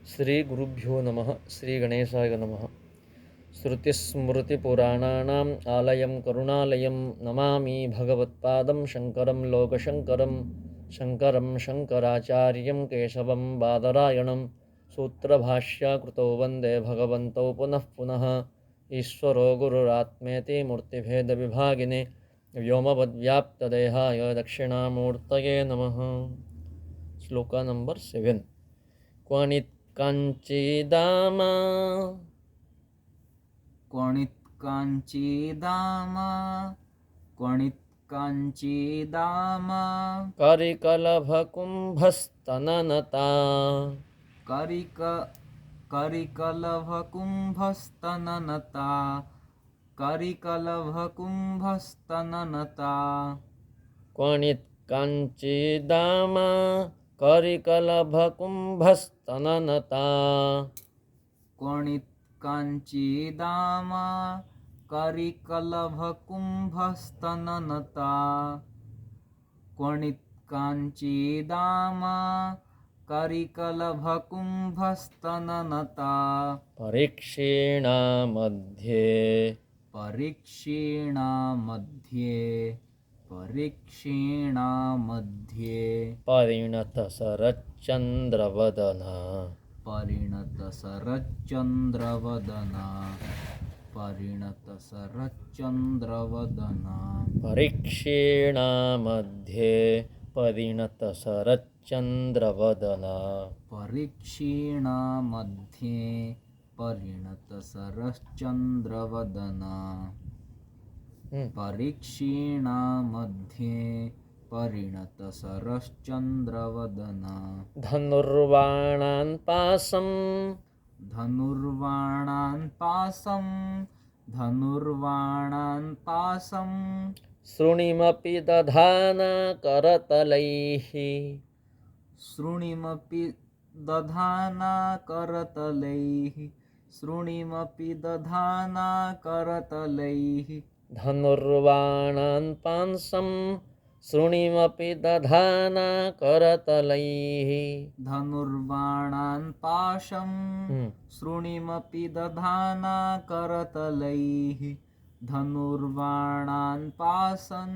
श्री गुरुभ्यो नमः। श्री गणेशाय नमः। श्रुतिस्मृतिपुराणानाम् आलयं करुणालयं नमामि भगवत्पादं शङ्करं लोकशङ्करं शङ्करं शङ्कराचार्यं केशवं बादरायणं सूत्रभाष्यकृतौ वन्दे भगवन्तौ पुनः पुनः। ईश्वरो गुरुरात्मेति मूर्तिभेदविभागिने व्योमवद्व्याप्तदेहाय दक्षिणामूर्तये नमः। श्लोक नंबर 7। क्वणित्काञ्चिदाम क्वणित्काञ्चिदाम करिकलभकुम्भस्तननता करिकलभकुम्भस्तननता क्वणित्काञ्चिदाम करिकलभकुम्भस्तननता क्वणित्काञ्चिदाम करिकलभकुम्भस्तननता क्वणित्काञ्चिदाम करिकलभकुम्भस्तननता परीक्षीणा मध्ये परिणतशरच्चन्द्रवदना परीक्षीणा मध्ये परिणतशरच्चन्द्रवदना परिणतशरश्चन्द्रवदना धनुर्वाणान् पासं शृणिमपि दधाना करतलैः धनुर्वाणान् पाशं शृणिमपि दधाना करतलैः धनुर्वाणान् पाशं शृणिमपि दधाना करतलैः धनुर्वाणान् पाशं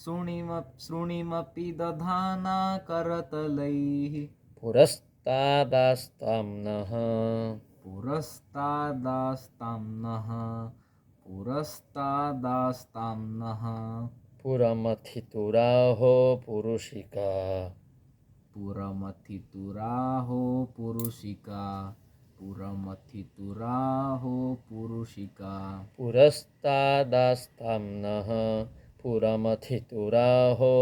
शृणिमपि दधाना करतलैः पुरस्तादास्ताम्नः पुरमथितुराहो पुरुषिका पुरस्तादास्ताम्नः पुरमथितुराहो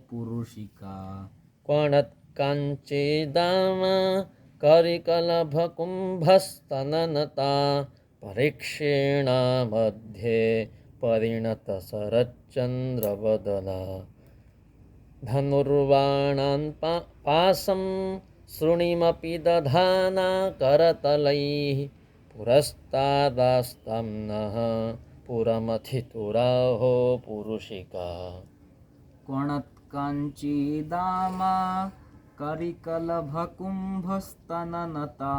पुरुषिका क्वणत्काञ्चिदाम करिकलभकुम्भस्तननता परीक्षीणा मध्ये परिणतशरच्चन्द्रवदना धनुर्वाणान् पाशं शृणिमपि दधाना करतलैः पुरस्तादास्ताम्नः पुरमथितुराहो पुरुषिका क्वणत्काञ्चिदाम करिकलभकुम्भस्तननता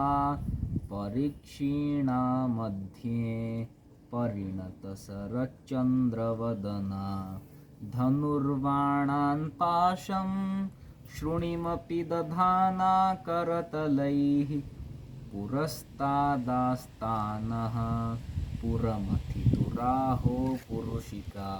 परीक्षीणा मध्ये परिणतशरच्चन्द्रवदना धनुर्वाणान् पाशं शृणिमपि दधाना करतलैः पुरस्तादास्तानः पुरमथितुराहो पुरुषिका।